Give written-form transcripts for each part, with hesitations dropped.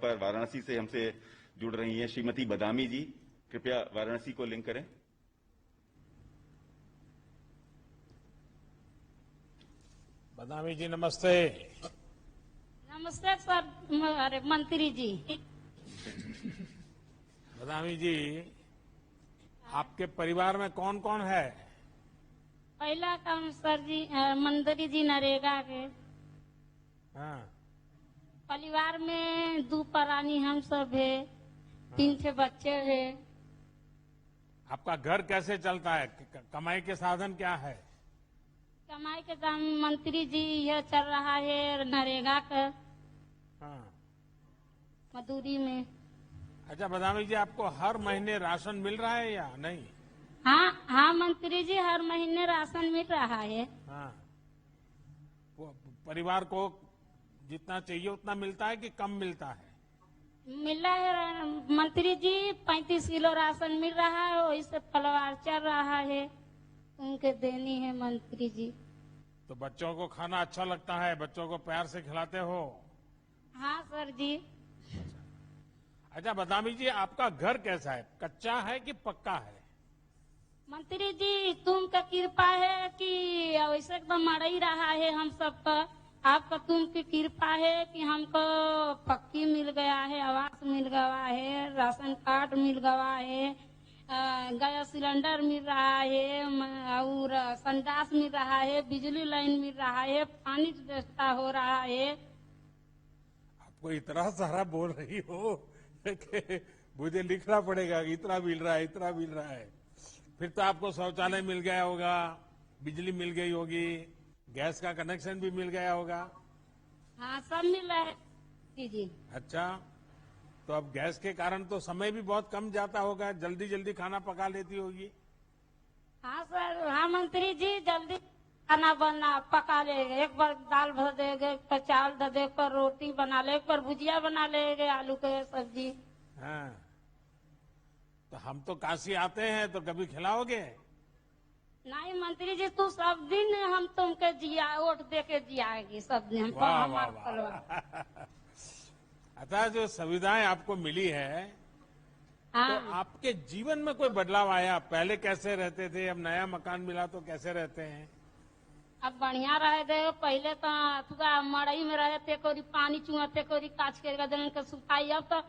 पर वाराणसी से हमसे जुड़ रही हैं श्रीमती बदामी जी। कृपया वाराणसी को लिंक करें। बदामी जी नमस्ते। नमस्ते सर। अरे मंत्री जी। बदामी जी, आपके परिवार में कौन कौन है? पहला काम सर जी मंत्री जी नरेगा के। हाँ। परिवार में 2 प्राणी हम सब है, 3 बच्चे हैं। आपका घर कैसे चलता है? कमाई के साधन क्या है? कमाई के दाम मंत्री जी यह चल रहा है नरेगा का हाँ। मजदूरी में। अच्छा बदामी जी, आपको हर महीने राशन मिल रहा है या नहीं? हाँ मंत्री जी, हर महीने राशन मिल रहा है। हाँ। परिवार को जितना चाहिए उतना मिलता है कि कम मिलता है? मिल रहा है मंत्री जी, 35 किलो राशन मिल रहा है, वही से परिवार चल रहा है, उनके देनी है मंत्री जी। तो बच्चों को खाना अच्छा लगता है? बच्चों को प्यार से खिलाते हो? हाँ सर जी। अच्छा बदामी जी, आपका घर कैसा है? कच्चा है कि पक्का है? मंत्री जी तुमका कृपा है कि वैसे एकदम मर ही रहा है हम सब पर। आपका तुमकी कृपा है कि हमको पक्की मिल गया है, आवास मिल गया है, राशन कार्ड मिल गया है, गैस सिलेंडर मिल रहा है और संडास मिल रहा है, बिजली लाइन मिल रहा है, पानी की व्यवस्था हो रहा है। आपको इतना सारा बोल रही हो कि मुझे लिखना पड़ेगा कि इतना मिल रहा है, इतना मिल रहा है। फिर तो आपको शौचालय मिल गया होगा, बिजली मिल गई होगी, गैस का कनेक्शन भी मिल गया होगा। हाँ सब मिल रहा है जी। अच्छा, तो अब गैस के कारण तो समय भी बहुत कम जाता होगा, जल्दी जल्दी खाना पका लेती होगी। हाँ सर। हाँ मंत्री जी, जल्दी खाना बना पका लेंगे। एक बार दाल भर देंगे, एक बार चावल दे दे, एक बार रोटी बना ले, एक बार भुजिया बना लेंगे, आलू के सब्जी। हाँ, तो हम तो काशी आते हैं तो कभी खिलाओगे? नहीं मंत्री जी, तू सब दिन हम तुमके जिया वोट दे के जियाएगी सब दिन। वाह वाह वाह। अच्छा, जो सुविधाएं आपको मिली है हाँ। तो आपके जीवन में कोई बदलाव आया? पहले कैसे रहते थे, अब नया मकान मिला तो कैसे रहते हैं? अब बढ़िया रहे थे। पहले तो तुका मड़ई में रहे थे, कोई पानी चुआते, कोई काच के गदन के सुखाई। अब तो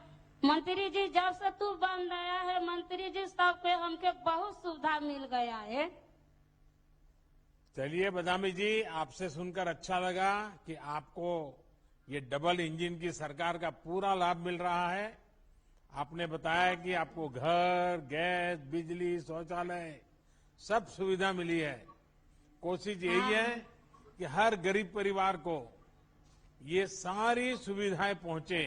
मंत्री जी जब से तू बन गया है मंत्री जी, सबके हमके बहुत सुविधा मिल गया है। चलिए बदामी जी, आपसे सुनकर अच्छा लगा कि आपको ये डबल इंजन की सरकार का पूरा लाभ मिल रहा है। आपने बताया कि आपको घर, गैस, बिजली, शौचालय सब सुविधा मिली है। कोशिश यही है कि हर गरीब परिवार को ये सारी सुविधाएं पहुंचे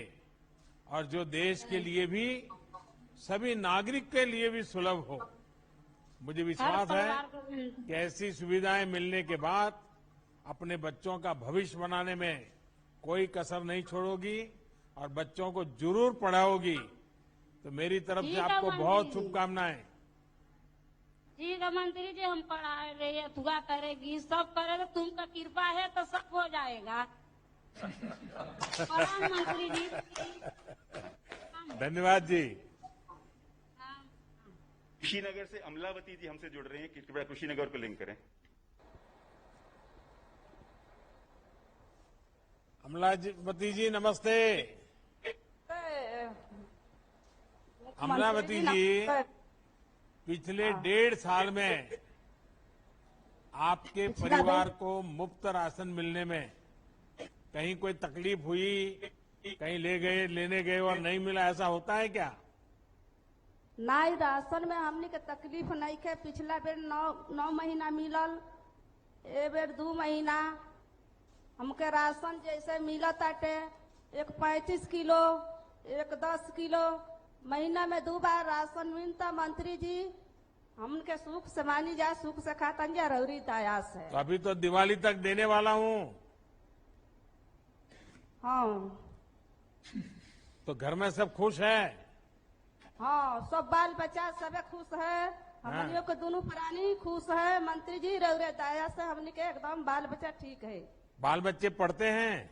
और जो देश के लिए भी, सभी नागरिक के लिए भी सुलभ हो। मुझे विश्वास है कि ऐसी सुविधाएं मिलने के बाद अपने बच्चों का भविष्य बनाने में कोई कसर नहीं छोड़ोगी और बच्चों को जरूर पढ़ाओगी। तो मेरी तरफ से आपको बहुत शुभकामनाएं। ठीक है मंत्री जी, हम पढ़ा रहे हैं, दुआ करेगी, सब करेगा। तुमका कृपा है तो सब हो जाएगा। प्रणाम मंत्री जी। धन्यवाद जी। कुशीनगर से अमलावती जी हमसे जुड़ रही हैं। कृपया कुशीनगर को लिंक करें। अमलावती जी नमस्ते। अमलावती जी, पिछले 1.5 साल में आपके परिवार को मुफ्त राशन मिलने में कहीं कोई तकलीफ हुई? कहीं लेने गए और नहीं मिला, ऐसा होता है क्या? नहीं, राशन में हमने के तकलीफ नहीं के। पिछला बेर 9 महीना मिलल, ए बेर 2 महीना हमके राशन जैसे मिलत ताटे। एक 35 किलो, एक 10 किलो, महीना में 2 बार राशन मिलता। मंत्री जी हमके सुख से मानी जा, सुख से खातन जा, रौरी दया से। तो अभी तो दिवाली तक देने वाला हूँ। हाँ। तो घर में सब खुश है? हाँ, सब बाल बच्चा सबे खुश है। हमनियों के दोनों प्राणी खुश है। मंत्री जी रौरे दया से हमने के एकदम बाल बच्चा ठीक है। बाल बच्चे पढ़ते हैं?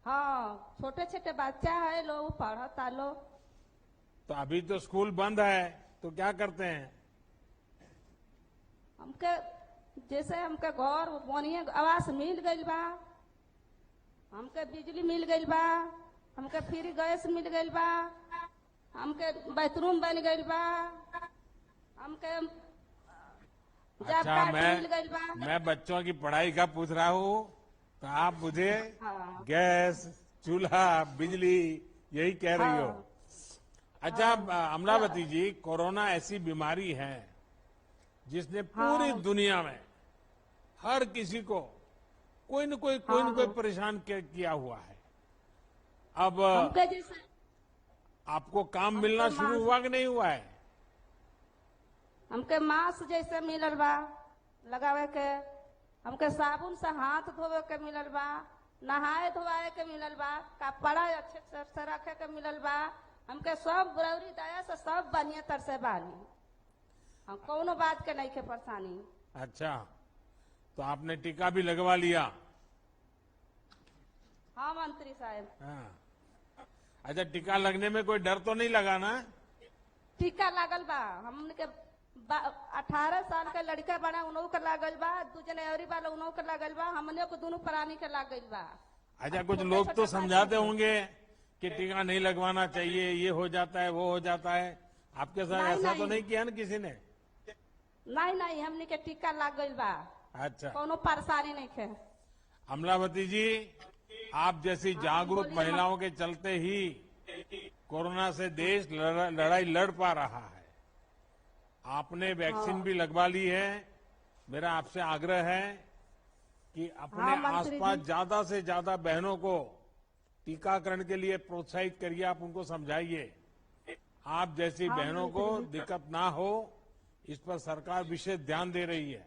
हाँ, छोटे छोटे बच्चा है लोग पढ़ता लो। तो अभी तो स्कूल बंद है, तो क्या करते हैं? हमके जैसे हमके घर बढ़िया आवास मिल गइल बा, हमके बिजली मिल गइल बा, हमके फ्री गैस मिल गइल बा, हमके बाथरूम बन गइल बा, हमके जॉब अच्छा, कार्ड मिल गइल बा। मैं बच्चों की पढ़ाई का पूछ रहा हूँ, तो आप मुझे हाँ। गैस, चूल्हा, बिजली यही कह रही हो। हाँ। अच्छा, अमलावती जी, कोरोना ऐसी बीमारी है जिसने पूरी दुनिया में हर किसी को कोई न कोई परेशान किया हुआ है। अब हमके जैसे आपको काम मिलना शुरू हुआ कि नहीं हुआ है? हमके मास्क जैसे मिलल बा लगावे के, हमके साबुन से हाथ धोवे के मिलल बा, नहाए धोवाए के मिलल बा, कपड़ा अच्छे से रखे के मिलल बा, हमके सब बुरौरी दया से सब बढ़िया तर से बानी, हम कोनो बात के नहीं के परेशानी। अच्छा, तो आपने टीका भी लगवा लिया? हाँ मंत्री साहब। हाँ। अच्छा, टीका लगने में कोई डर तो नहीं लगा ना? टीका लागल बा, हमके 18 साल के लड़का बना उन्हों के लागल बा, दूजे नेवरी वाला उन्हों के लागल बा, हमने को दोनों प्राणी के लागल बा। अच्छा, कुछ लोग तो समझाते होंगे कि टीका नहीं लगवाना चाहिए, ये हो जाता है, वो हो जाता है। आपके साथ ऐसा तो नहीं किया ना किसी ने? नहीं, हमने के टीका लाग गइल बा। अच्छा, कोनो परेशानी नहीं है। अमलावती जी, आप जैसी जागरूक महिलाओं के चलते ही कोरोना से देश लड़ाई लड़ पा रहा है। आपने वैक्सीन भी लगवा ली है। मेरा आपसे आग्रह है कि अपने आसपास ज्यादा से ज्यादा बहनों को टीकाकरण के लिए प्रोत्साहित करिए, आप उनको समझाइए। आप जैसी बहनों को दिक्कत ना हो, इस पर सरकार विशेष ध्यान दे रही है।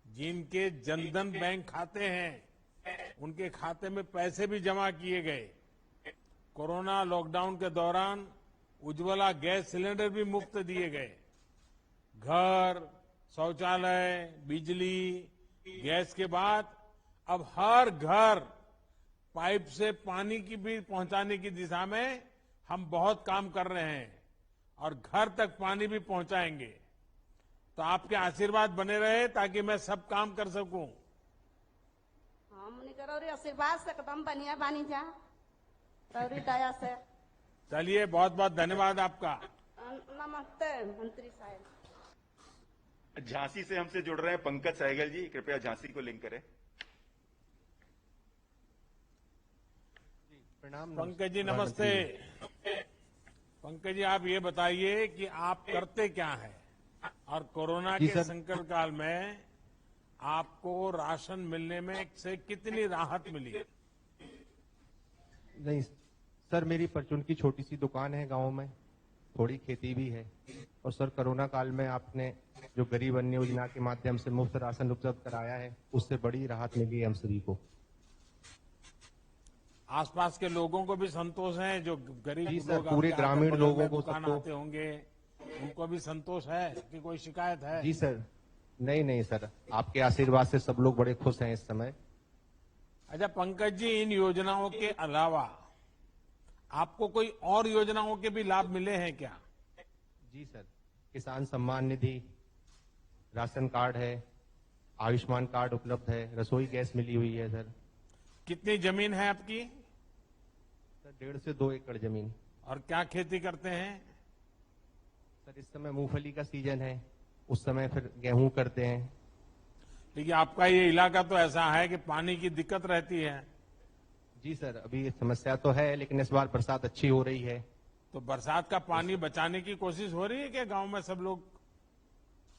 जिनके जनधन बैंक खाते हैं, उनके खाते में पैसे भी जमा किए गए। कोरोना लॉकडाउन के दौरान उज्ज्वला गैस सिलेंडर भी मुफ्त दिए गए। घर, शौचालय, बिजली, गैस के बाद अब हर घर पाइप से पानी की भी पहुंचाने की दिशा में हम बहुत काम कर रहे हैं और घर तक पानी भी पहुंचाएंगे। तो आपके आशीर्वाद बने रहे ताकि मैं सब काम कर सकूं। हमने करो रे आशीर्वाद से एकदम बढ़िया बानी जा, रौरी दया से। चलिए, बहुत बहुत धन्यवाद आपका। नमस्ते मंत्री साहब। झांसी से हमसे जुड़ रहे हैं पंकज सहगल जी, कृपया झांसी को लिंक करें। प्रणाम। पंकज जी नमस्ते। पंकज जी, आप ये बताइए कि आप करते क्या हैं और कोरोना के संकट काल में आपको राशन मिलने में से कितनी राहत मिली? नहीं सर, मेरी परचून की छोटी सी दुकान है गांव में, थोड़ी खेती भी है। और सर, कोरोना काल में आपने जो गरीब अन्न योजना के माध्यम से मुफ्त राशन उपलब्ध कराया है, उससे बड़ी राहत मिली है हम सभी को। आसपास के लोगों को भी संतोष है? जो गरीब लोग पूरे ग्रामीण लोगों को दुकान आते होंगे, उनको भी संतोष है कि कोई शिकायत है? जी सर, नहीं सर, आपके आशीर्वाद से सब लोग बड़े खुश हैं इस समय। अच्छा पंकज जी, इन योजनाओं के अलावा आपको कोई और योजनाओं के भी लाभ मिले हैं क्या? जी सर, किसान सम्मान निधि, राशन कार्ड है, आयुष्मान कार्ड उपलब्ध है, रसोई गैस मिली हुई है सर। कितनी जमीन है आपकी? सर 1.5 से 2 एकड़ जमीन। और क्या खेती करते हैं? सर इस समय मूंगफली का सीजन है, उस समय फिर गेहूं करते हैं। देखिए, आपका ये इलाका तो ऐसा है कि पानी की दिक्कत रहती है। जी सर, अभी समस्या तो है, लेकिन इस बार बरसात अच्छी हो रही है। तो बरसात का पानी बचाने की कोशिश हो रही है क्या गांव में सब लोग?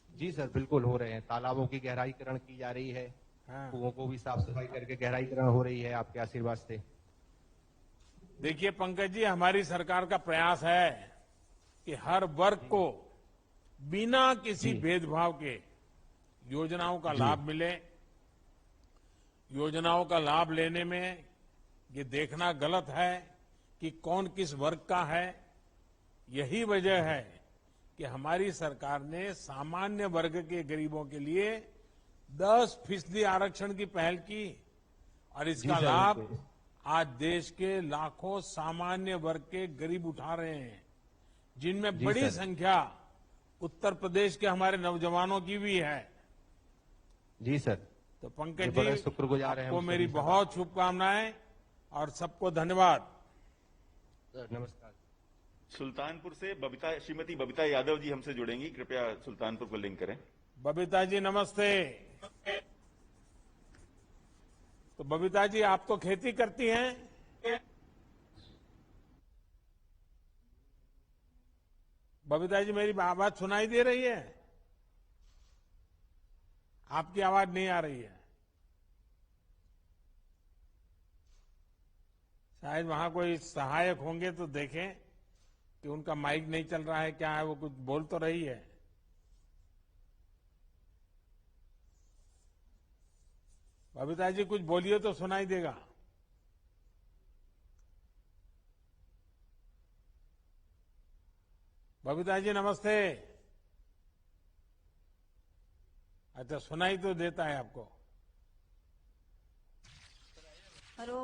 जी सर, बिल्कुल हो रहे हैं। तालाबों की गहराईकरण की जा रही है, हाँ। कुओं को भी साफ सफाई करके गहराईकरण हो रही है आपके आशीर्वाद से। देखिए पंकज जी, हमारी सरकार का प्रयास है कि हर वर्ग को बिना किसी भेदभाव के योजनाओं का लाभ मिले। योजनाओं का लाभ लेने में ये देखना गलत है कि कौन किस वर्ग का है। यही वजह है कि हमारी सरकार ने सामान्य वर्ग के गरीबों के लिए 10% आरक्षण की पहल की और इसका लाभ आज देश के लाखों सामान्य वर्ग के गरीब उठा रहे हैं, जिनमें जी बड़ी सर। संख्या उत्तर प्रदेश के हमारे नौजवानों की भी है। जी सर। तो ये पंकज बड़े जी, शुक्रगुजार हैं हम आपको मेरी सभी का। बहुत शुभकामनाएं और सबको धन्यवाद। सर, नमस्कार। सुल्तानपुर से श्रीमती बबीता यादव जी हमसे जुड़ेंगी, कृपया सुल्तानपुर को लिंक करें। बबीता जी नमस्ते। तो बबीता जी, आप तो खेती करती हैं? बबीता जी, मेरी आवाज सुनाई दे रही है? आपकी आवाज नहीं आ रही है। शायद वहां कोई सहायक होंगे तो देखें कि उनका माइक नहीं चल रहा है, क्या है, वो कुछ बोल तो रही है। बबीता जी, कुछ बोलिए तो सुनाई देगा। बबीता जी नमस्ते। अच्छा, सुनाई तो देता है आपको। हेलो।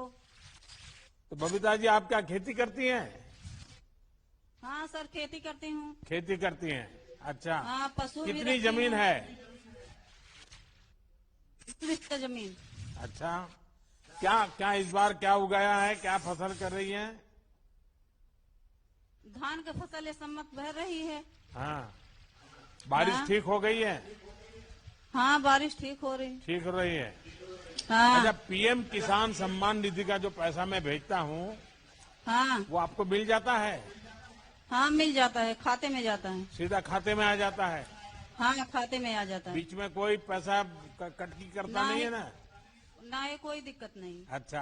तो बबीता जी, आप क्या खेती करती हैं? हाँ सर, खेती करती हूँ। खेती करती हैं, अच्छा। हाँ, पशु भी कितनी रखी जमीन हूँ। है? 20 बीघा जमीन। अच्छा, क्या क्या इस बार क्या उगाया है, क्या फसल कर रही हैं? धान की फसल इस सम्मत भर रही है। हाँ, बारिश हाँ। ठीक हो गई है? हाँ, बारिश ठीक हो रही। ठीक हो रही है। हाँ। अच्छा, पीएम किसान सम्मान निधि का जो पैसा मैं भेजता हूँ, हाँ। वो आपको मिल जाता है? हाँ, मिल जाता है, खाते में जाता है। सीधा खाते में आ जाता है? हाँ, खाते में आ जाता है। बीच में कोई पैसा कटकी करता नहीं है ना? ना, ये कोई दिक्कत नहीं। अच्छा।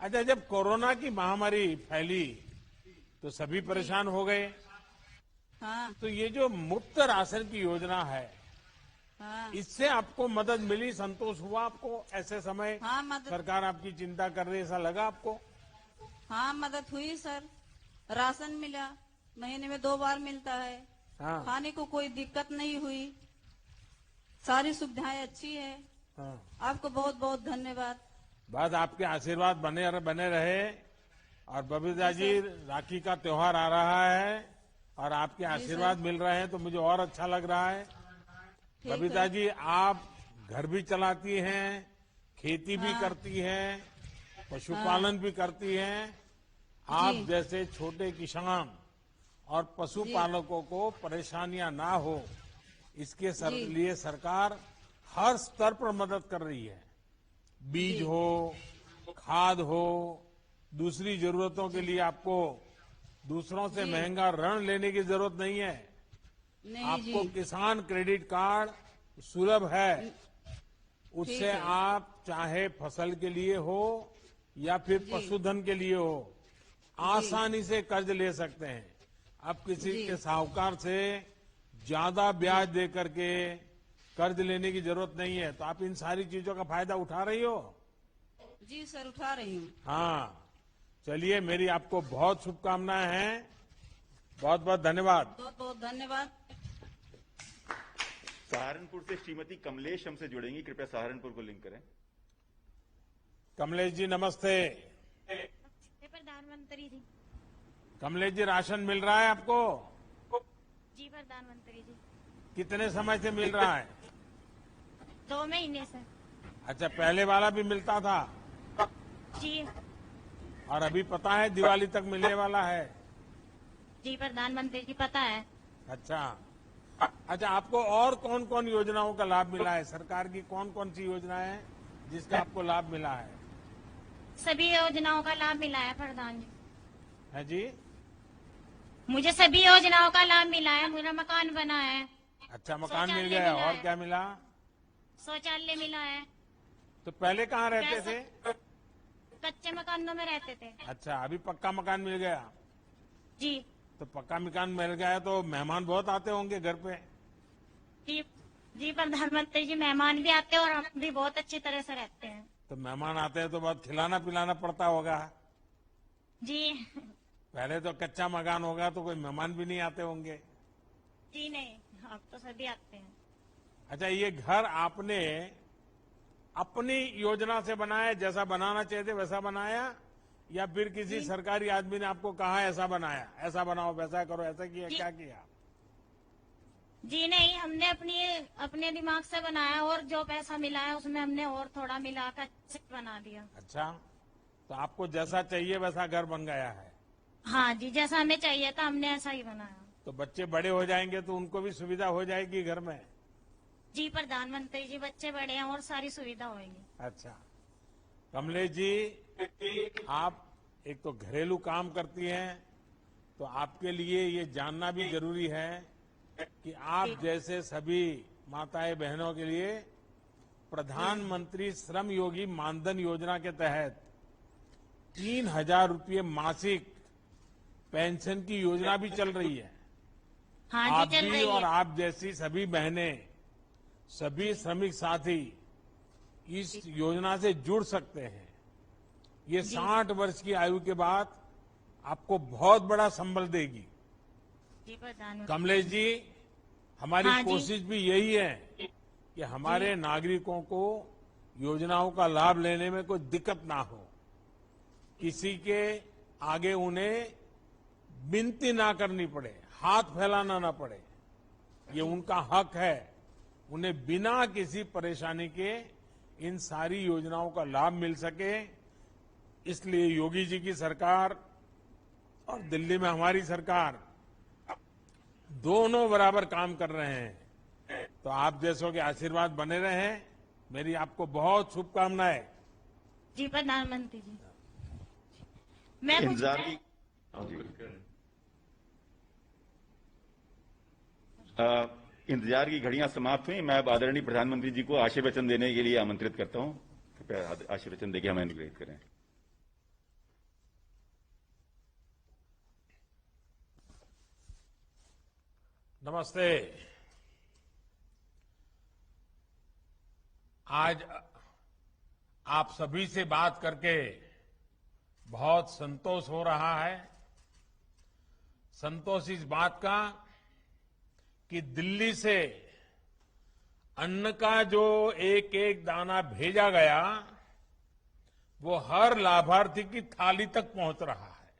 अच्छा, जब कोरोना की महामारी फैली तो सभी परेशान हो गए, हाँ। तो ये जो मुफ्त राशन की योजना है, हाँ। इससे आपको मदद मिली, संतोष हुआ आपको? ऐसे समय हाँ, मदद। सरकार आपकी चिंता कर रही है, ऐसा लगा आपको? हाँ, मदद हुई सर। राशन मिला, महीने में 2 बार मिलता है। हाँ, खाने को कोई दिक्कत नहीं हुई। सारी सुविधाएं अच्छी है। हाँ। आपको बहुत बहुत धन्यवाद। बस आपके आशीर्वाद बने रहे। और बबीता जी, राखी का त्योहार आ रहा है और आपके आशीर्वाद मिल रहे हैं तो मुझे और अच्छा लग रहा है। ठीक बबीता है। जी, आप घर भी चलाती हैं, खेती भी करती हैं, पशुपालन भी करती हैं। आप जैसे छोटे किसान और पशुपालकों को परेशानियां ना हो, इसके लिए सरकार हर स्तर पर मदद कर रही है। बीज हो, खाद हो, दूसरी जरूरतों के लिए आपको दूसरों से महंगा ऋण लेने की जरूरत नहीं है। नहीं आपको जी। किसान क्रेडिट कार्ड सुलभ है, उससे है। आप चाहे फसल के लिए हो या फिर पशुधन के लिए हो, आसानी से कर्ज ले सकते हैं। अब किसी के साहूकार से ज्यादा ब्याज दे करके कर्ज लेने की जरूरत नहीं है। तो आप इन सारी चीजों का फायदा उठा रही हो? जी सर, उठा रही हूँ। हाँ, चलिए, मेरी आपको बहुत शुभकामनाएं हैं। बहुत बहुत धन्यवाद। बहुत बहुत धन्यवाद। सहारनपुर से श्रीमती कमलेश हमसे जुड़ेंगी, कृपया सहारनपुर को लिंक करें। कमलेश जी नमस्ते। प्रधानमंत्री जी। कमलेश जी, राशन मिल रहा है आपको? जी प्रधानमंत्री जी। कितने समय से मिल रहा है? 2 महीने से। अच्छा, पहले वाला भी मिलता था? जी। और अभी पता है दिवाली तक मिलने वाला है? जी प्रधानमंत्री जी, पता है। अच्छा। अच्छा, आपको और कौन कौन योजनाओं का लाभ मिला है? सरकार की कौन कौन सी योजनाएं हैं जिसका आपको लाभ मिला है? सभी योजनाओं का लाभ मिला है प्रधान जी। है जी? मुझे सभी योजनाओं का लाभ मिला है। मेरा मकान बना है, अच्छा, मकान मिल शौचालय गया। मिला और है। क्या मिला? शौचालय मिला है। तो पहले कहाँ रहते थे? कच्चे मकानों में रहते थे। अच्छा, अभी पक्का मकान मिल गया। जी। तो पक्का मकान मिल गया तो मेहमान बहुत आते होंगे घर पे? जी। जी प्रधानमंत्री जी, मेहमान भी आते हैं और हम भी बहुत अच्छी तरह से रहते हैं। तो मेहमान आते हैं तो बहुत खिलाना पिलाना पड़ता होगा। जी। पहले तो कच्चा मकान होगा तो कोई मेहमान भी नहीं आते होंगे। जी नहीं, अब तो सभी आते हैं। अच्छा, ये घर आपने अपनी योजना से बनाया, जैसा बनाना चाहिए थे वैसा बनाया, या फिर किसी सरकारी आदमी ने आपको कहा ऐसा बनाया, ऐसा बनाओ, वैसा करो, ऐसा किया, क्या किया? जी नहीं, हमने अपने दिमाग से बनाया और जो पैसा मिला है उसमें हमने और थोड़ा मिलाकर अच्छे से बना दिया। अच्छा, तो आपको जैसा चाहिए वैसा घर बन गया है। हाँ जी, जैसा हमें चाहिए था हमने ऐसा ही बनाया। तो बच्चे बड़े हो जाएंगे तो उनको भी सुविधा हो जाएगी घर में। जी प्रधानमंत्री जी, बच्चे बड़े हैं और सारी सुविधा होगी। अच्छा, कमलेश जी, आप एक तो घरेलू काम करती हैं, तो आपके लिए ये जानना भी जरूरी है कि आप जैसे सभी माताएं बहनों के लिए प्रधानमंत्री श्रम योगी मानधन योजना के तहत 3,000 रुपये मासिक पेंशन की योजना भी चल रही है। हाँ आप जी, चल भी रही और है। आप जैसी सभी बहनें, सभी श्रमिक साथी इस योजना से जुड़ सकते हैं। ये 60 वर्ष की आयु के बाद आपको बहुत बड़ा संबल देगी। जी प्रधानमंत्री। कमलेश जी, हमारी हाँ जी। कोशिश भी यही है कि हमारे नागरिकों को योजनाओं का लाभ लेने में कोई दिक्कत ना हो, किसी के आगे उन्हें विनती ना करनी पड़े, हाथ फैलाना ना पड़े। ये उनका हक है, उन्हें बिना किसी परेशानी के इन सारी योजनाओं का लाभ मिल सके। इसलिए योगी जी की सरकार और दिल्ली में हमारी सरकार दोनों बराबर काम कर रहे हैं। तो आप जैसों के आशीर्वाद बने रहें, मेरी आपको बहुत शुभकामनाएं। जी प्रधानमंत्री जी, मैं कुछ इंतजार की इंतजार की घड़ियां समाप्त हुई। मैं अब आदरणीय प्रधानमंत्री जी को आशीर्वचन देने के लिए आमंत्रित करता हूं। कृपया आशीर्वचन देके हमें अनुग्रहित करें। नमस्ते। आज आप सभी से बात करके बहुत संतोष हो रहा है। संतोष इस बात का कि दिल्ली से अन्न का जो एक एक दाना भेजा गया वो हर लाभार्थी की थाली तक पहुंच रहा है।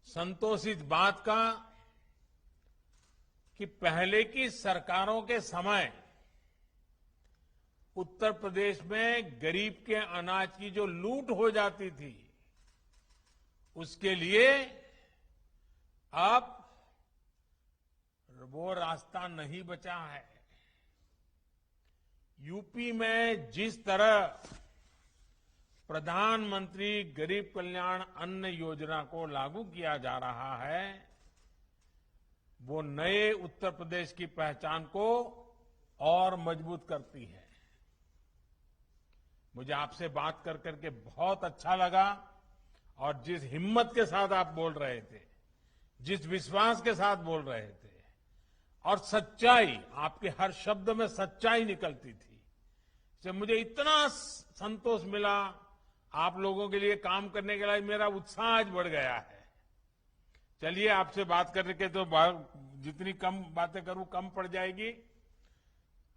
संतोष इस बात का कि पहले की सरकारों के समय उत्तर प्रदेश में गरीब के अनाज की जो लूट हो जाती थी, उसके लिए अब वो रास्ता नहीं बचा है। यूपी में जिस तरह प्रधानमंत्री गरीब कल्याण अन्न योजना को लागू किया जा रहा है, वो नए उत्तर प्रदेश की पहचान को और मजबूत करती है। मुझे आपसे बात कर करके बहुत अच्छा लगा और जिस हिम्मत के साथ आप बोल रहे थे, जिस विश्वास के साथ बोल रहे थे और सच्चाई, आपके हर शब्द में सच्चाई निकलती थी, इससे मुझे इतना संतोष मिला। आप लोगों के लिए काम करने के लिए मेरा उत्साह आज बढ़ गया है। चलिए, आपसे बात करने के तो जितनी कम बातें करूं कम पड़ जाएगी।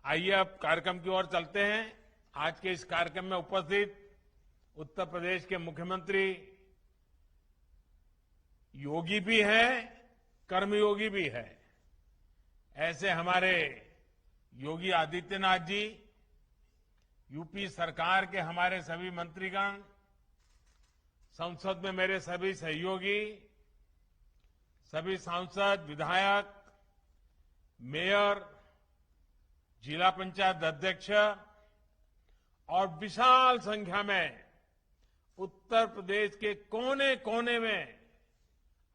आइए अब कार्यक्रम की ओर चलते हैं। आज के इस कार्यक्रम में उपस्थित उत्तर प्रदेश के मुख्यमंत्री योगी भी है, कर्मयोगी भी है। ऐसे हमारे योगी आदित्यनाथ जी, यूपी सरकार के हमारे सभी मंत्रीगण, संसद में मेरे सभी सहयोगी, सभी सांसद, विधायक, मेयर, जिला पंचायत अध्यक्ष और विशाल संख्या में उत्तर प्रदेश के कोने कोने में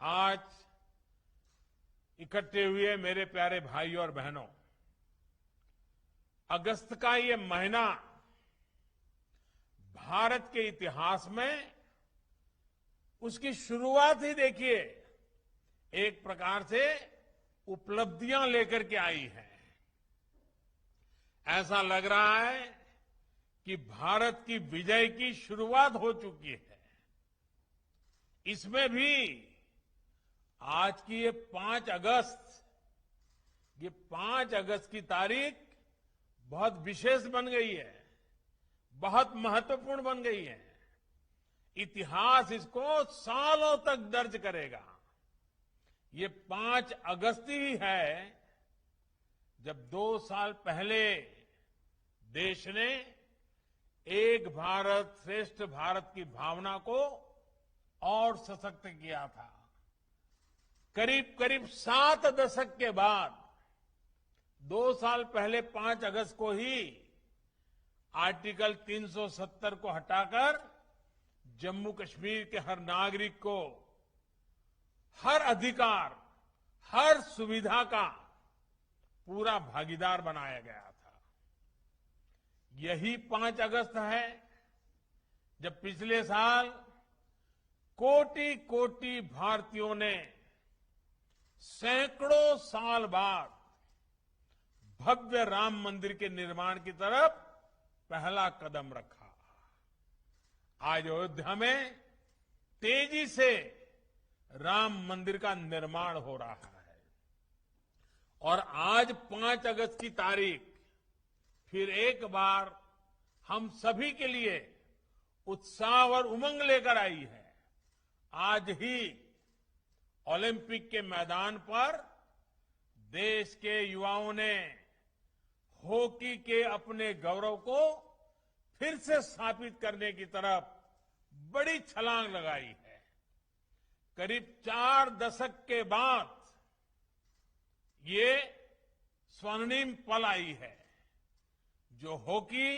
आज इकट्ठे हुए मेरे प्यारे भाई और बहनों, अगस्त का ये महीना भारत के इतिहास में उसकी शुरुआत ही देखिए एक प्रकार से उपलब्धियां लेकर के आई है। ऐसा लग रहा है कि भारत की विजय की शुरुआत हो चुकी है। इसमें भी आज की ये 5 अगस्त की तारीख बहुत विशेष बन गई है। बहुत महत्वपूर्ण बन गई है। इतिहास इसको सालों तक दर्ज करेगा। ये 5 अगस्त ही है जब 2 साल पहले देश ने एक भारत श्रेष्ठ भारत की भावना को और सशक्त किया था। करीब करीब 7 दशक के बाद 2 साल पहले 5 अगस्त को ही आर्टिकल 370 को हटाकर जम्मू कश्मीर के हर नागरिक को हर अधिकार, हर सुविधा का पूरा भागीदार बनाया गया था। यही 5 अगस्त है जब पिछले साल कोटि कोटि भारतीयों ने सैकड़ों साल बाद भव्य राम मंदिर के निर्माण की तरफ पहला कदम रखा। आज अयोध्या में तेजी से राम मंदिर का निर्माण हो रहा है और आज 5 अगस्त की तारीख फिर एक बार हम सभी के लिए उत्साह और उमंग लेकर आई है। आज ही ओलंपिक के मैदान पर देश के युवाओं ने हॉकी के अपने गौरव को फिर से स्थापित करने की तरफ बड़ी छलांग लगाई है। करीब 4 दशक के बाद ये स्वर्णिम पल आई है जो हॉकी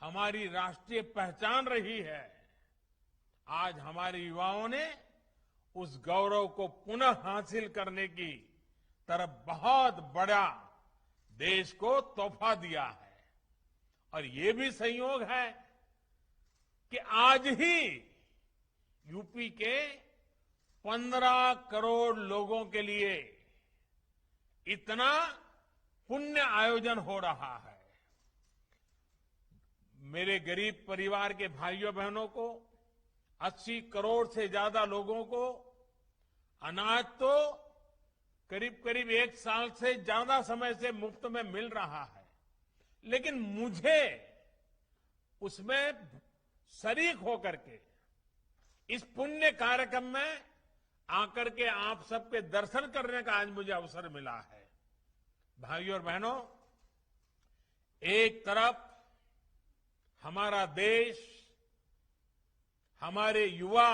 हमारी राष्ट्रीय पहचान रही है। आज हमारे युवाओं ने उस गौरव को पुनः हासिल करने की तरफ बहुत बड़ा देश को तोहफा दिया है। और ये भी संयोग है कि आज ही यूपी के 15 करोड़ लोगों के लिए इतना पुण्य आयोजन हो रहा है। मेरे गरीब परिवार के भाइयों बहनों को 80 करोड़ से ज्यादा लोगों को अनाज तो करीब करीब 1 साल से ज्यादा समय से मुफ्त में मिल रहा है, लेकिन मुझे उसमें शरीक होकर के इस पुण्य कार्यक्रम में आकर के आप सबके दर्शन करने का आज मुझे अवसर मिला है। भाइयों और बहनों, एक तरफ हमारा देश, हमारे युवा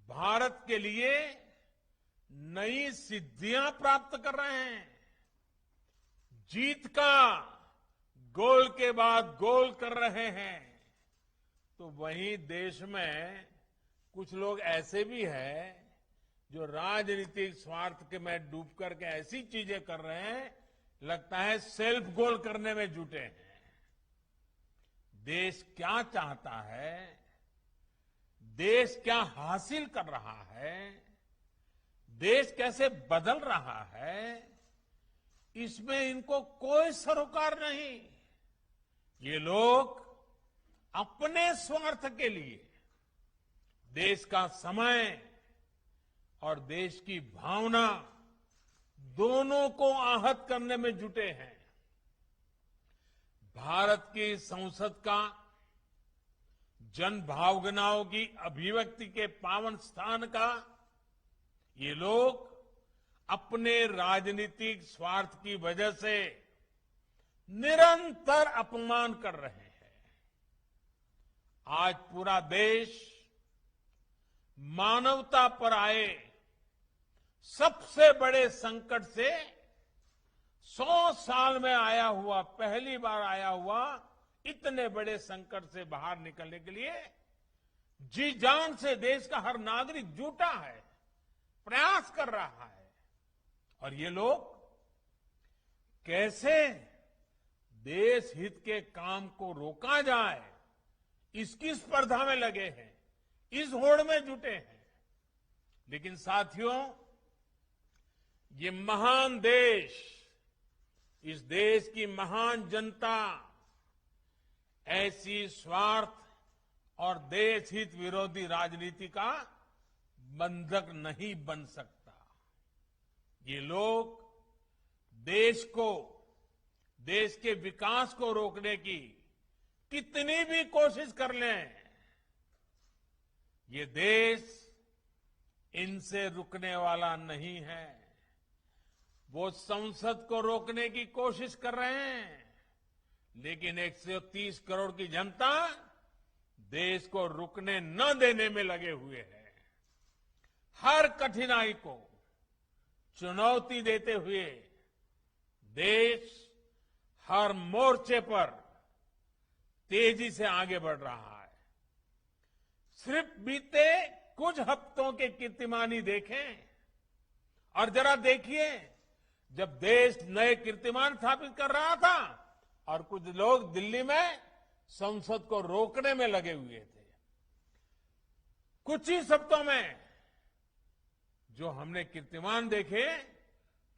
भारत के लिए नई सिद्धियां प्राप्त कर रहे हैं, जीत का गोल के बाद गोल कर रहे हैं, तो वहीं देश में कुछ लोग ऐसे भी हैं जो राजनीतिक स्वार्थ के में डूब करके ऐसी चीजें कर रहे हैं, लगता है सेल्फ गोल करने में जुटे हैं। देश क्या चाहता है, देश क्या हासिल कर रहा है, देश कैसे बदल रहा है, इसमें इनको कोई सरोकार नहीं। ये लोग अपने स्वार्थ के लिए देश का समय और देश की भावना दोनों को आहत करने में जुटे हैं। भारत की संसद का जन भावनाओं की अभिव्यक्ति के पावन स्थान का ये लोग अपने राजनीतिक स्वार्थ की वजह से निरंतर अपमान कर रहे हैं। आज पूरा देश मानवता पर आए सबसे बड़े संकट से 100 साल में आया हुआ, पहली बार आया हुआ इतने बड़े संकट से बाहर निकलने के लिए जी जान से देश का हर नागरिक जुटा है, प्रयास कर रहा है। और ये लोग कैसे देश हित के काम को रोका जाए, इसकी स्पर्धा में लगे हैं, इस होड़ में जुटे हैं। लेकिन साथियों, ये महान देश, इस देश की महान जनता ऐसी स्वार्थ और देश हित विरोधी राजनीति का बंधक नहीं बन सकता। ये लोग देश को, देश के विकास को रोकने की कितनी भी कोशिश कर लें, ये देश इनसे रुकने वाला नहीं है। वो संसद को रोकने की कोशिश कर रहे हैं, लेकिन 130 करोड़ की जनता देश को रुकने न देने में लगे हुए हैं। हर कठिनाई को चुनौती देते हुए देश हर मोर्चे पर तेजी से आगे बढ़ रहा है। सिर्फ बीते कुछ हफ्तों के कीर्तिमानी देखें और जरा देखिए, जब देश नए कीर्तिमान स्थापित कर रहा था और कुछ लोग दिल्ली में संसद को रोकने में लगे हुए थे, कुछ ही हफ्तों में जो हमने कीर्तिमान देखे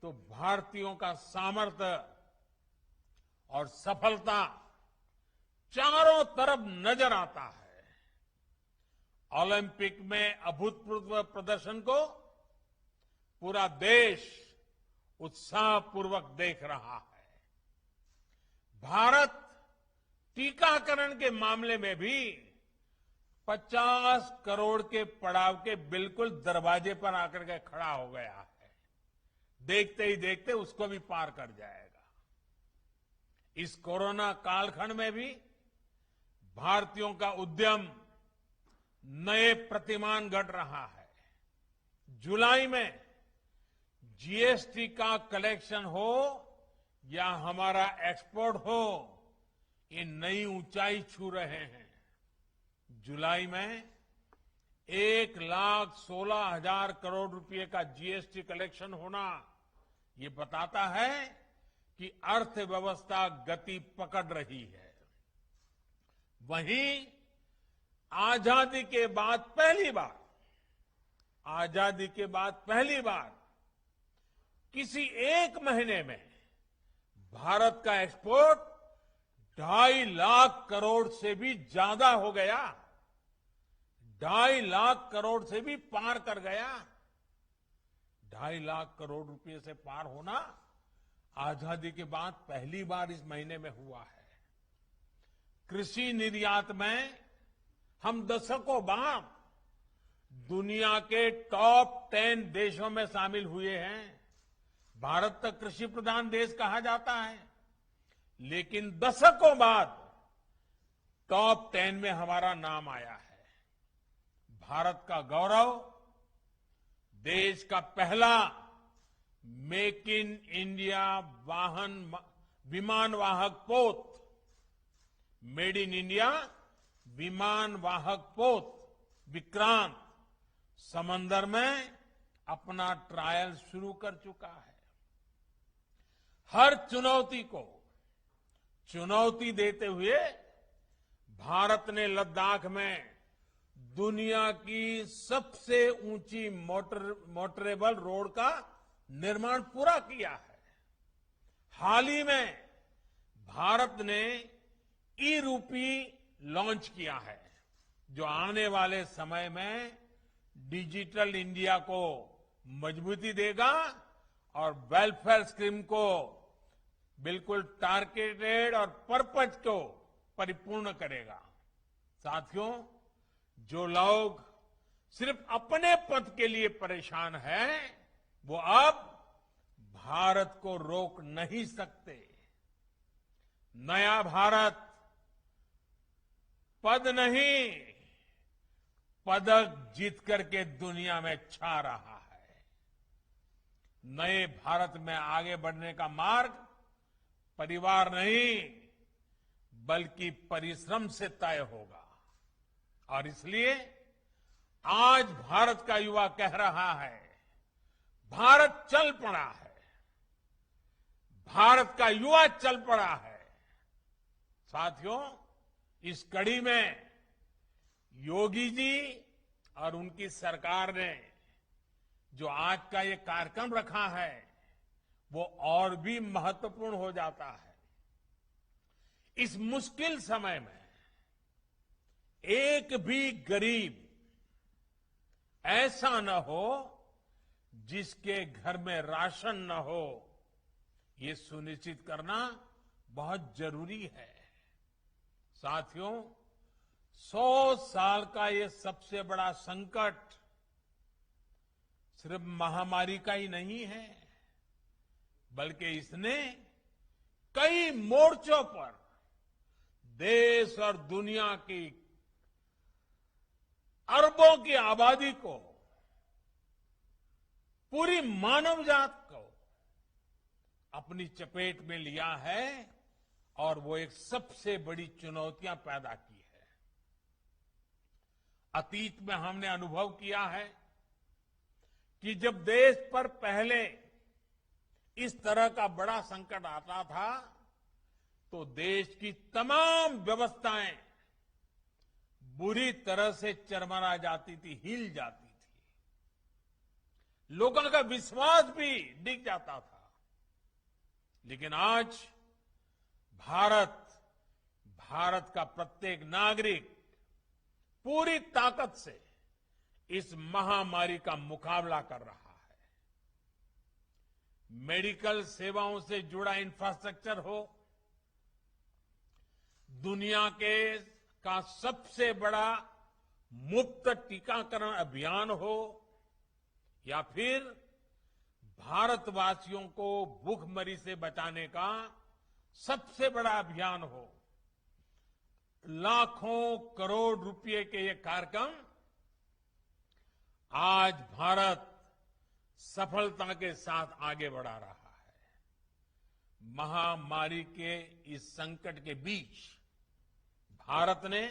तो भारतीयों का सामर्थ्य और सफलता चारों तरफ नजर आता है। ओलंपिक में अभूतपूर्व प्रदर्शन को पूरा देश उत्साहपूर्वक देख रहा है। भारत टीकाकरण के मामले में भी 50 करोड़ के पड़ाव के बिल्कुल दरवाजे पर आकर के खड़ा हो गया है। देखते ही देखते उसको भी पार कर जाएगा। इस कोरोना कालखंड में भी भारतीयों का उद्यम नए प्रतिमान गढ़ रहा है। जुलाई में जीएसटी का कलेक्शन हो या हमारा एक्सपोर्ट हो, ये नई ऊंचाई छू रहे हैं। जुलाई में 1,16,000 करोड़ रुपए का जीएसटी कलेक्शन होना, ये बताता है कि अर्थव्यवस्था गति पकड़ रही है। वहीं आजादी के बाद पहली बार किसी एक महीने में भारत का एक्सपोर्ट 2.5 लाख करोड़ से भी ज्यादा हो गया। 2.5 लाख करोड़ से भी पार कर गया। 2.5 लाख करोड़ रुपए से पार होना आजादी के बाद पहली बार इस महीने में हुआ है। कृषि निर्यात में हम दशकों बाद दुनिया के टॉप 10 देशों में शामिल हुए हैं। भारत तक कृषि प्रधान देश कहा जाता है, लेकिन दशकों बाद टॉप 10 में हमारा नाम आया है। भारत का गौरव, देश का पहला मेक इन इंडिया विमान वाहक पोत, मेड इन इंडिया विमान वाहक पोत विक्रांत समंदर में अपना ट्रायल शुरू कर चुका है। हर चुनौती को चुनौती देते हुए भारत ने लद्दाख में दुनिया की सबसे ऊंची मोटरेबल रोड का निर्माण पूरा किया है। हाल ही में भारत ने ई-रूपी लॉन्च किया है, जो आने वाले समय में डिजिटल इंडिया को मजबूती देगा और वेलफेयर स्कीम को बिल्कुल टारगेटेड और पर्पज को परिपूर्ण करेगा। साथियों, जो लोग सिर्फ अपने पद के लिए परेशान हैं, वो अब भारत को रोक नहीं सकते। नया भारत पद नहीं, पदक जीत करके दुनिया में छा रहा है। नए भारत में आगे बढ़ने का मार्ग परिवार नहीं, बल्कि परिश्रम से तय होगा। और इसलिए आज भारत का युवा कह रहा है, भारत चल पड़ा है, भारत का युवा चल पड़ा है। साथियों, इस कड़ी में योगी जी और उनकी सरकार ने जो आज का ये कार्यक्रम रखा है, वो और भी महत्वपूर्ण हो जाता है। इस मुश्किल समय में एक भी गरीब ऐसा न हो जिसके घर में राशन न हो, ये सुनिश्चित करना बहुत जरूरी है। साथियों, 100 साल का ये सबसे बड़ा संकट सिर्फ महामारी का ही नहीं है, बल्कि इसने कई मोर्चों पर देश और दुनिया की अरबों की आबादी को, पूरी मानव जात को अपनी चपेट में लिया है और वो एक सबसे बड़ी चुनौतियां पैदा की है। अतीत में हमने अनुभव किया है कि जब देश पर पहले इस तरह का बड़ा संकट आता था तो देश की तमाम व्यवस्थाएं बुरी तरह से चरमरा जाती थी, हिल जाती थी, लोगों का विश्वास भी डिग जाता था। लेकिन आज भारत का प्रत्येक नागरिक पूरी ताकत से इस महामारी का मुकाबला कर रहा है। मेडिकल सेवाओं से जुड़ा इंफ्रास्ट्रक्चर हो, दुनिया का सबसे बड़ा मुफ्त टीकाकरण अभियान हो, या फिर भारतवासियों को भूखमरी से बचाने का सबसे बड़ा अभियान हो, लाखों करोड़ रुपए के ये कार्यक्रम आज भारत सफलता के साथ आगे बढ़ा रहा है। महामारी के इस संकट के बीच भारत ने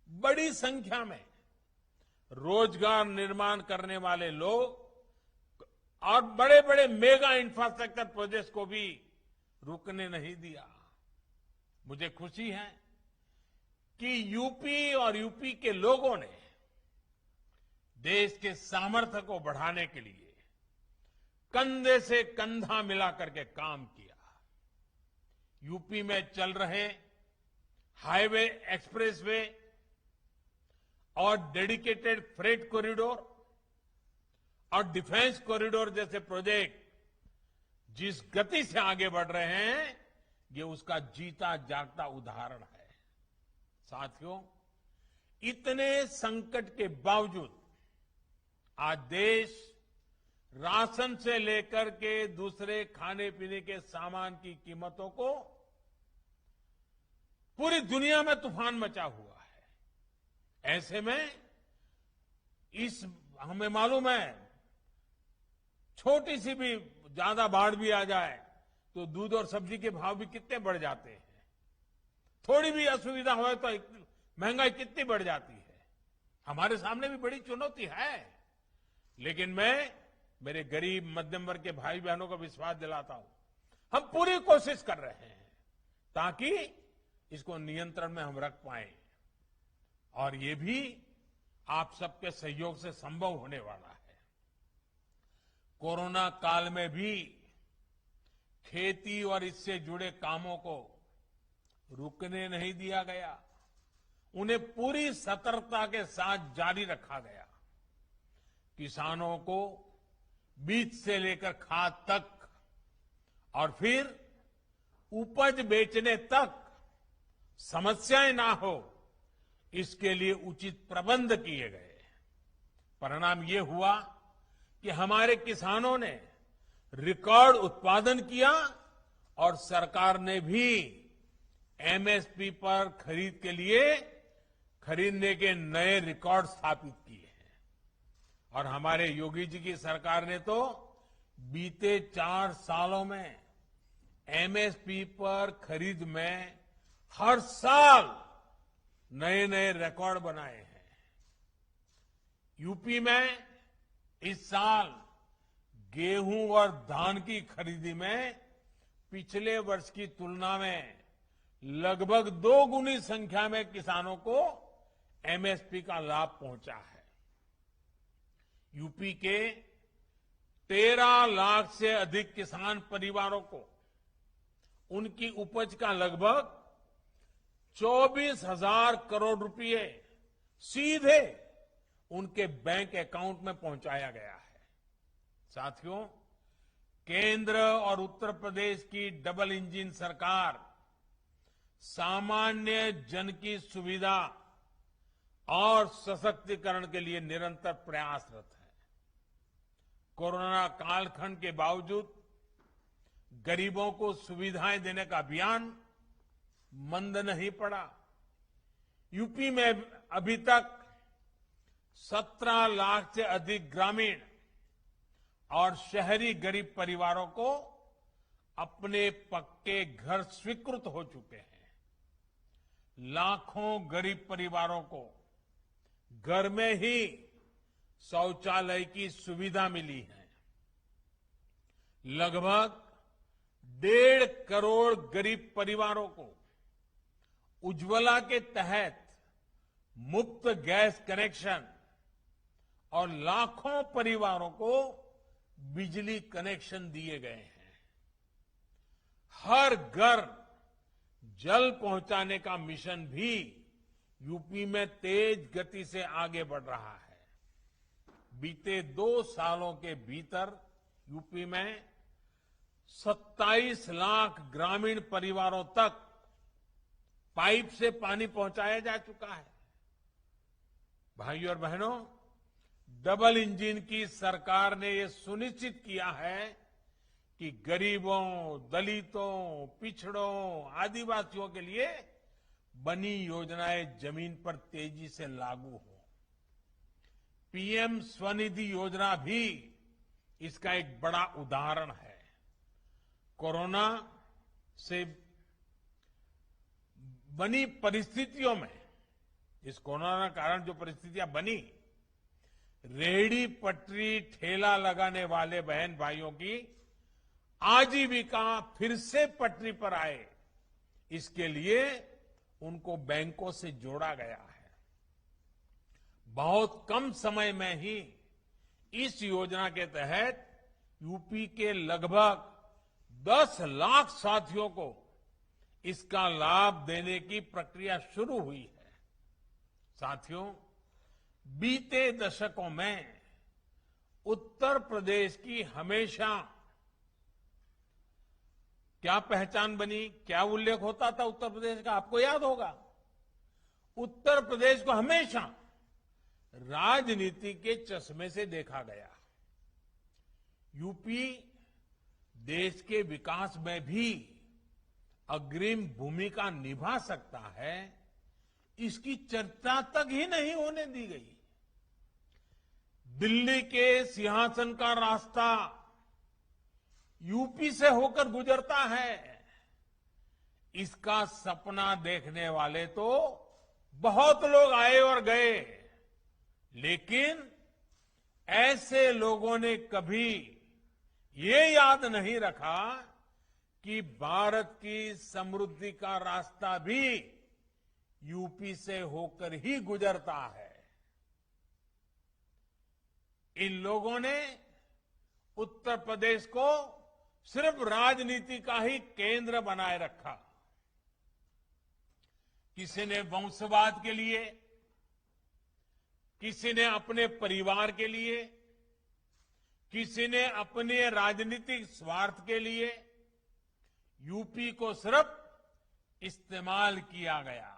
बड़ी संख्या में रोजगार निर्माण करने वाले लोग और बड़े बड़े मेगा इंफ्रास्ट्रक्चर प्रोजेक्ट्स को भी रुकने नहीं दिया। मुझे खुशी है कि यूपी और यूपी के लोगों ने देश के सामर्थ्य को बढ़ाने के लिए कंधे से कंधा मिला करके काम किया। यूपी में चल रहे हाईवे, एक्सप्रेसवे और डेडिकेटेड फ्रेट कॉरिडोर और डिफेंस कॉरिडोर जैसे प्रोजेक्ट जिस गति से आगे बढ़ रहे हैं, ये उसका जीता जागता उदाहरण है। साथियों, इतने संकट के बावजूद आज देश राशन से लेकर के दूसरे खाने पीने के सामान की कीमतों को, पूरी दुनिया में तूफान मचा हुआ है। ऐसे में हमें मालूम है, छोटी सी भी ज्यादा बाढ़ भी आ जाए तो दूध और सब्जी के भाव भी कितने बढ़ जाते हैं। थोड़ी भी असुविधा हो तो महंगाई कितनी बढ़ जाती है। हमारे सामने भी बड़ी चुनौती है, लेकिन मैं मेरे गरीब मध्यम वर्ग के भाई बहनों को विश्वास दिलाता हूं, हम पूरी कोशिश कर रहे हैं ताकि इसको नियंत्रण में हम रख पाए, और ये भी आप सबके सहयोग से संभव होने वाला है। कोरोना काल में भी खेती और इससे जुड़े कामों को रुकने नहीं दिया गया, उन्हें पूरी सतर्कता के साथ जारी रखा गया। किसानों को बीज से लेकर खाद तक और फिर उपज बेचने तक समस्याएं ना हो, इसके लिए उचित प्रबंध किए गए। परिणाम ये हुआ कि हमारे किसानों ने रिकॉर्ड उत्पादन किया और सरकार ने भी एमएसपी पर खरीदने के नए रिकॉर्ड स्थापित किए हैं। और हमारे योगी जी की सरकार ने तो बीते 4 सालों में एमएसपी पर खरीद में हर साल नए नए रिकॉर्ड बनाए हैं। यूपी में इस साल गेहूं और धान की खरीदी में पिछले वर्ष की तुलना में लगभग 2 गुनी संख्या में किसानों को एमएसपी का लाभ पहुंचा है। यूपी के 13 लाख से अधिक किसान परिवारों को उनकी उपज का लगभग 24,000 करोड़ रुपए सीधे उनके बैंक अकाउंट में पहुंचाया गया है। साथियों, केंद्र और उत्तर प्रदेश की डबल इंजन सरकार सामान्य जन की सुविधा और सशक्तिकरण के लिए निरंतर प्रयासरत है। कोरोना कालखंड के बावजूद गरीबों को सुविधाएं देने का अभियान मंद नहीं पड़ा। यूपी में अभी तक 17 लाख से अधिक ग्रामीण और शहरी गरीब परिवारों को अपने पक्के घर स्वीकृत हो चुके हैं। लाखों गरीब परिवारों को घर में ही शौचालय की सुविधा मिली है। लगभग 1.5 करोड़ गरीब परिवारों को उज्ज्वला के तहत मुफ्त गैस कनेक्शन और लाखों परिवारों को बिजली कनेक्शन दिए गए हैं। हर घर जल पहुंचाने का मिशन भी यूपी में तेज गति से आगे बढ़ रहा है। बीते 2 सालों के भीतर यूपी में 27 लाख ग्रामीण परिवारों तक पाइप से पानी पहुंचाया जा चुका है। भाइयों और बहनों, डबल इंजन की सरकार ने यह सुनिश्चित किया है कि गरीबों, दलितों, पिछड़ों, आदिवासियों के लिए बनी योजनाएं जमीन पर तेजी से लागू हो। पीएम स्वनिधि योजना भी इसका एक बड़ा उदाहरण है। कोरोना से बनी परिस्थितियों में, इस कोरोना के कारण जो परिस्थितियां बनी, रेहड़ी पटरी ठेला लगाने वाले बहन भाइयों की आजीविका फिर से पटरी पर आए, इसके लिए उनको बैंकों से जोड़ा गया है। बहुत कम समय में ही इस योजना के तहत यूपी के लगभग 10 लाख साथियों को इसका लाभ देने की प्रक्रिया शुरू हुई है। साथियों, बीते दशकों में उत्तर प्रदेश की हमेशा क्या पहचान बनी, क्या उल्लेख होता था उत्तर प्रदेश का, आपको याद होगा। उत्तर प्रदेश को हमेशा राजनीति के चश्मे से देखा गया। यूपी देश के विकास में भी अग्रिम भूमिका निभा सकता है, इसकी चर्चा तक ही नहीं होने दी गई। दिल्ली के सिंहासन का रास्ता यूपी से होकर गुजरता है। इसका सपना देखने वाले तो बहुत लोग आए और गए, लेकिन ऐसे लोगों ने कभी ये याद नहीं रखा कि भारत की समृद्धि का रास्ता भी यूपी से होकर ही गुजरता है। इन लोगों ने उत्तर प्रदेश को सिर्फ राजनीति का ही केंद्र बनाए रखा। किसी ने वंशवाद के लिए, किसी ने अपने परिवार के लिए, किसी ने अपने राजनीतिक स्वार्थ के लिए यूपी को सिर्फ इस्तेमाल किया गया।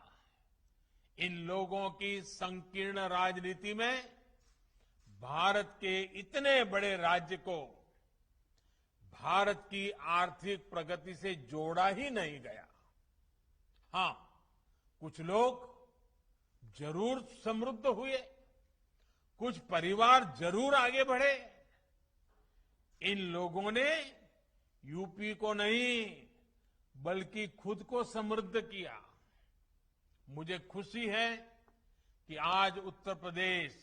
इन लोगों की संकीर्ण राजनीति में भारत के इतने बड़े राज्य को भारत की आर्थिक प्रगति से जोड़ा ही नहीं गया। हां, कुछ लोग जरूर समृद्ध हुए, कुछ परिवार जरूर आगे बढ़े। इन लोगों ने यूपी को नहीं बल्कि खुद को समृद्ध किया। मुझे खुशी है कि आज उत्तर प्रदेश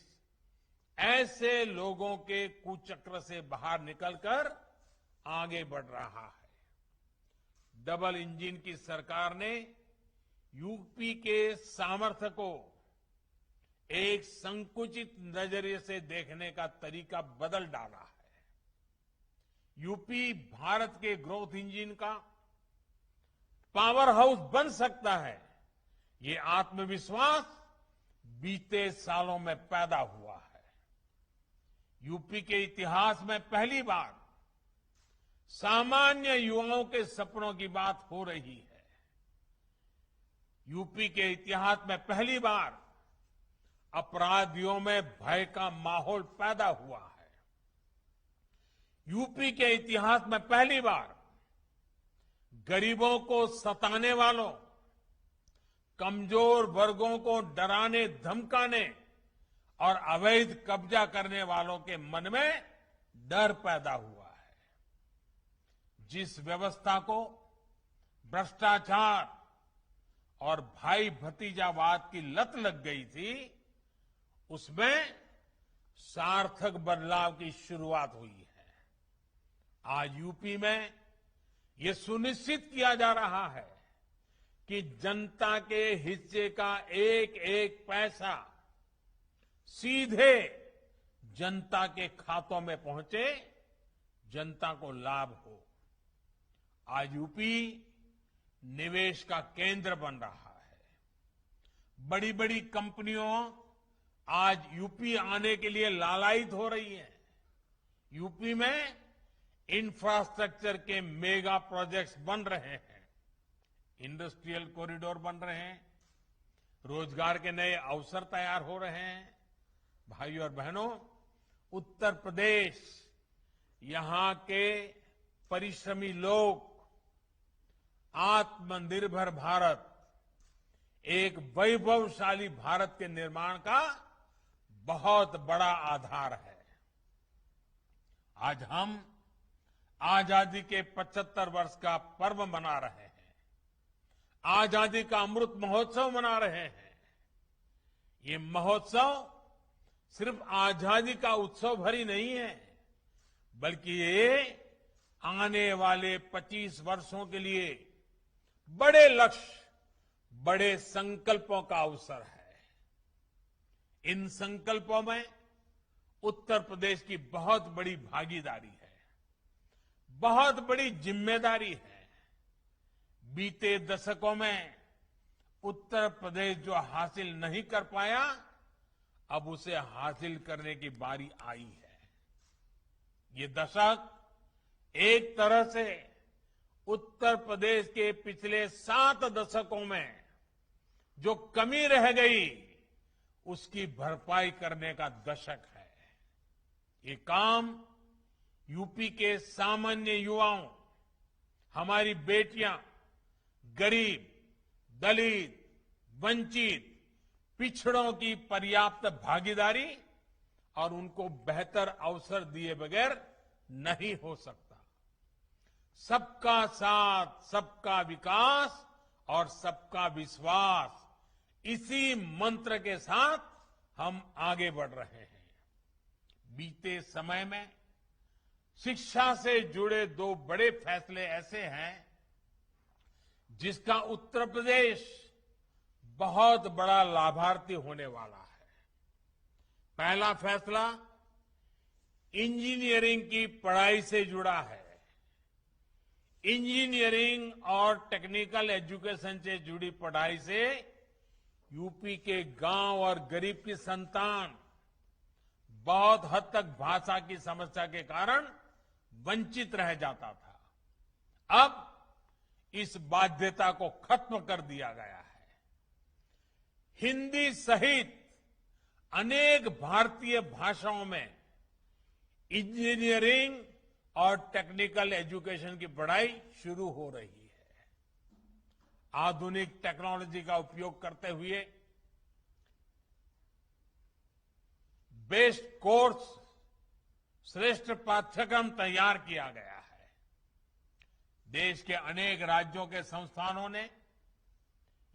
ऐसे लोगों के कुचक्र से बाहर निकलकर आगे बढ़ रहा है। डबल इंजन की सरकार ने यूपी के सामर्थ्य को एक संकुचित नजरिए से देखने का तरीका बदल डाला है। यूपी भारत के ग्रोथ इंजन का पावर हाउस बन सकता है, ये आत्मविश्वास बीते सालों में पैदा हुआ है। यूपी के इतिहास में पहली बार सामान्य युवाओं के सपनों की बात हो रही है। यूपी के इतिहास में पहली बार अपराधियों में भय का माहौल पैदा हुआ है। यूपी के इतिहास में पहली बार गरीबों को सताने वालों, कमजोर वर्गों को डराने धमकाने और अवैध कब्जा करने वालों के मन में डर पैदा हुआ है। जिस व्यवस्था को भ्रष्टाचार और भाई भतीजावाद की लत लग गई थी, उसमें सार्थक बदलाव की शुरुआत हुई है। आज यूपी में ये सुनिश्चित किया जा रहा है कि जनता के हिस्से का एक एक पैसा सीधे जनता के खातों में पहुंचे, जनता को लाभ हो। आज यूपी निवेश का केंद्र बन रहा है। बड़ी बड़ी कंपनियों आज यूपी आने के लिए लालायित हो रही है। यूपी में इंफ्रास्ट्रक्चर के मेगा प्रोजेक्ट्स बन रहे हैं, इंडस्ट्रियल कॉरिडोर बन रहे हैं, रोजगार के नए अवसर तैयार हो रहे हैं। भाइयों और बहनों, उत्तर प्रदेश यहां के परिश्रमी लोग, आत्मनिर्भर भारत, एक वैभवशाली भारत के निर्माण का बहुत बड़ा आधार है। आज हम आजादी के 75 वर्ष का पर्व मना रहे हैं, आजादी का अमृत महोत्सव मना रहे हैं। ये महोत्सव सिर्फ आजादी का उत्सव भर ही नहीं है, बल्कि ये आने वाले 25 वर्षों के लिए बड़े लक्ष्य, बड़े संकल्पों का अवसर है। इन संकल्पों में उत्तर प्रदेश की बहुत बड़ी भागीदारी है, बहुत बड़ी जिम्मेदारी है। बीते दशकों में उत्तर प्रदेश जो हासिल नहीं कर पाया, अब उसे हासिल करने की बारी आई है। ये दशक एक तरह से उत्तर प्रदेश के पिछले 7 दशकों में जो कमी रह गई, उसकी भरपाई करने का दशक है। ये काम यूपी के सामान्य युवाओं, हमारी बेटियां, गरीब, दलित, वंचित, पिछड़ों की पर्याप्त भागीदारी और उनको बेहतर अवसर दिए बगैर नहीं हो सकता। सबका साथ, सबका विकास और सबका विश्वास, इसी मंत्र के साथ हम आगे बढ़ रहे हैं। बीते समय में शिक्षा से जुड़े 2 बड़े फैसले ऐसे हैं जिसका उत्तर प्रदेश बहुत बड़ा लाभार्थी होने वाला है। पहला फैसला इंजीनियरिंग की पढ़ाई से जुड़ा है। इंजीनियरिंग और टेक्निकल एजुकेशन से जुड़ी पढ़ाई से यूपी के गांव और गरीब की संतान बहुत हद तक भाषा की समस्या के कारण वंचित रह जाता था। अब इस बाध्यता को खत्म कर दिया गया है। हिंदी सहित अनेक भारतीय भाषाओं में इंजीनियरिंग और टेक्निकल एजुकेशन की पढ़ाई शुरू हो रही है। आधुनिक टेक्नोलॉजी का उपयोग करते हुए बेस्ट कोर्स, श्रेष्ठ पाठ्यक्रम तैयार किया गया है। देश के अनेक राज्यों के संस्थानों ने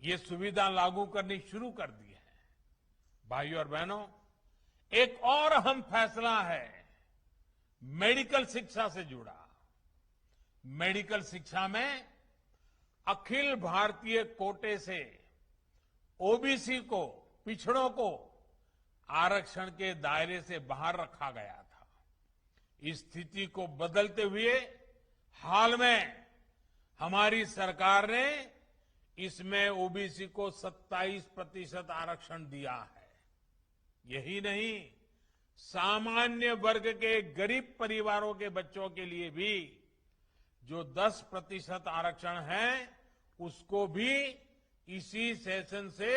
ये सुविधा लागू करनी शुरू कर दी है। भाइयों और बहनों, एक और अहम फैसला है मेडिकल शिक्षा से जुड़ा। मेडिकल शिक्षा में अखिल भारतीय कोटे से ओबीसी को, पिछड़ों को आरक्षण के दायरे से बाहर रखा गया था। इस स्थिति को बदलते हुए हाल में हमारी सरकार ने इसमें ओबीसी को 27% आरक्षण दिया है। यही नहीं, सामान्य वर्ग के गरीब परिवारों के बच्चों के लिए भी जो 10% आरक्षण है, उसको भी इसी सेशन से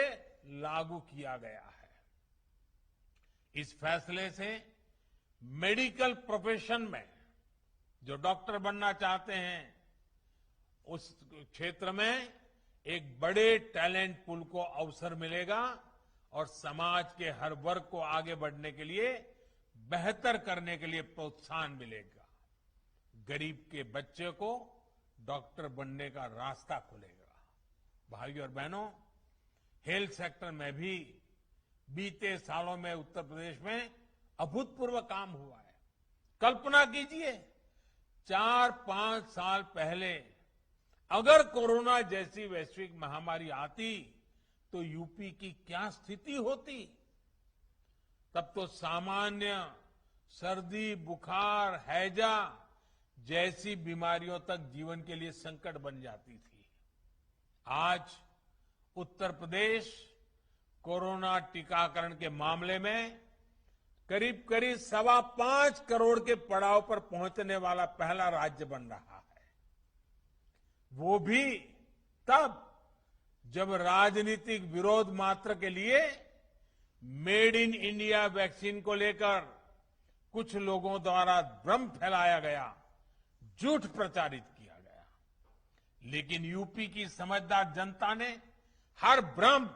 लागू किया गया है। इस फैसले से मेडिकल प्रोफेशन में जो डॉक्टर बनना चाहते हैं उस क्षेत्र में एक बड़े टैलेंट पूल को अवसर मिलेगा और समाज के हर वर्ग को आगे बढ़ने के लिए, बेहतर करने के लिए प्रोत्साहन मिलेगा। गरीब के बच्चे को डॉक्टर बनने का रास्ता खुलेगा। भाइयों और बहनों, हेल्थ सेक्टर में भी बीते सालों में उत्तर प्रदेश में अभूतपूर्व काम हुआ है। कल्पना कीजिए, 4-5 साल पहले अगर कोरोना जैसी वैश्विक महामारी आती तो यूपी की क्या स्थिति होती। तब तो सामान्य सर्दी, बुखार, हैजा जैसी बीमारियों तक जीवन के लिए संकट बन जाती थी। आज उत्तर प्रदेश कोरोना टीकाकरण के मामले में करीब 5.25 करोड़ के पड़ाव पर पहुंचने वाला पहला राज्य बन रहा है। वो भी तब जब राजनीतिक विरोध मात्र के लिए मेड इन इंडिया वैक्सीन को लेकर कुछ लोगों द्वारा भ्रम फैलाया गया, झूठ प्रचारित किया गया। लेकिन यूपी की समझदार जनता ने हर भ्रम,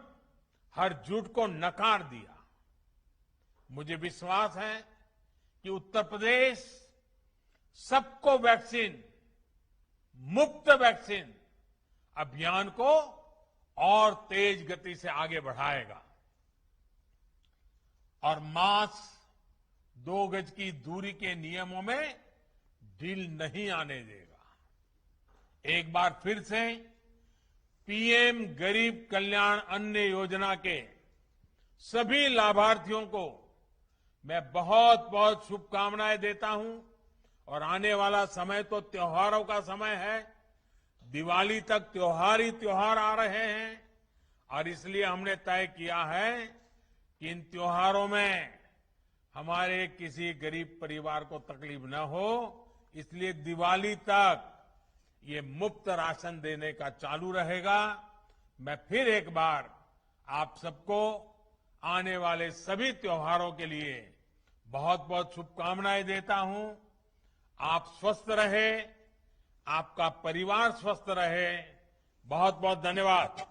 हर झूठ को नकार दिया। मुझे विश्वास है कि उत्तर प्रदेश सबको वैक्सीन, मुफ्त वैक्सीन अभियान को और तेज गति से आगे बढ़ाएगा और मास्क, 2 गज की दूरी के नियमों में ढील नहीं आने देगा। एक बार फिर से पीएम गरीब कल्याण अन्न योजना के सभी लाभार्थियों को मैं बहुत बहुत शुभकामनाएं देता हूं। और आने वाला समय तो त्योहारों का समय है। दिवाली तक त्योहार ही त्योहार आ रहे हैं और इसलिए हमने तय किया है कि इन त्योहारों में हमारे किसी गरीब परिवार को तकलीफ न हो, इसलिए दिवाली तक ये मुफ्त राशन देने का चालू रहेगा। मैं फिर एक बार आप सबको आने वाले सभी त्योहारों के लिए बहुत बहुत शुभकामनाएं देता हूं। आप स्वस्थ रहे, आपका परिवार स्वस्थ रहे। बहुत बहुत धन्यवाद।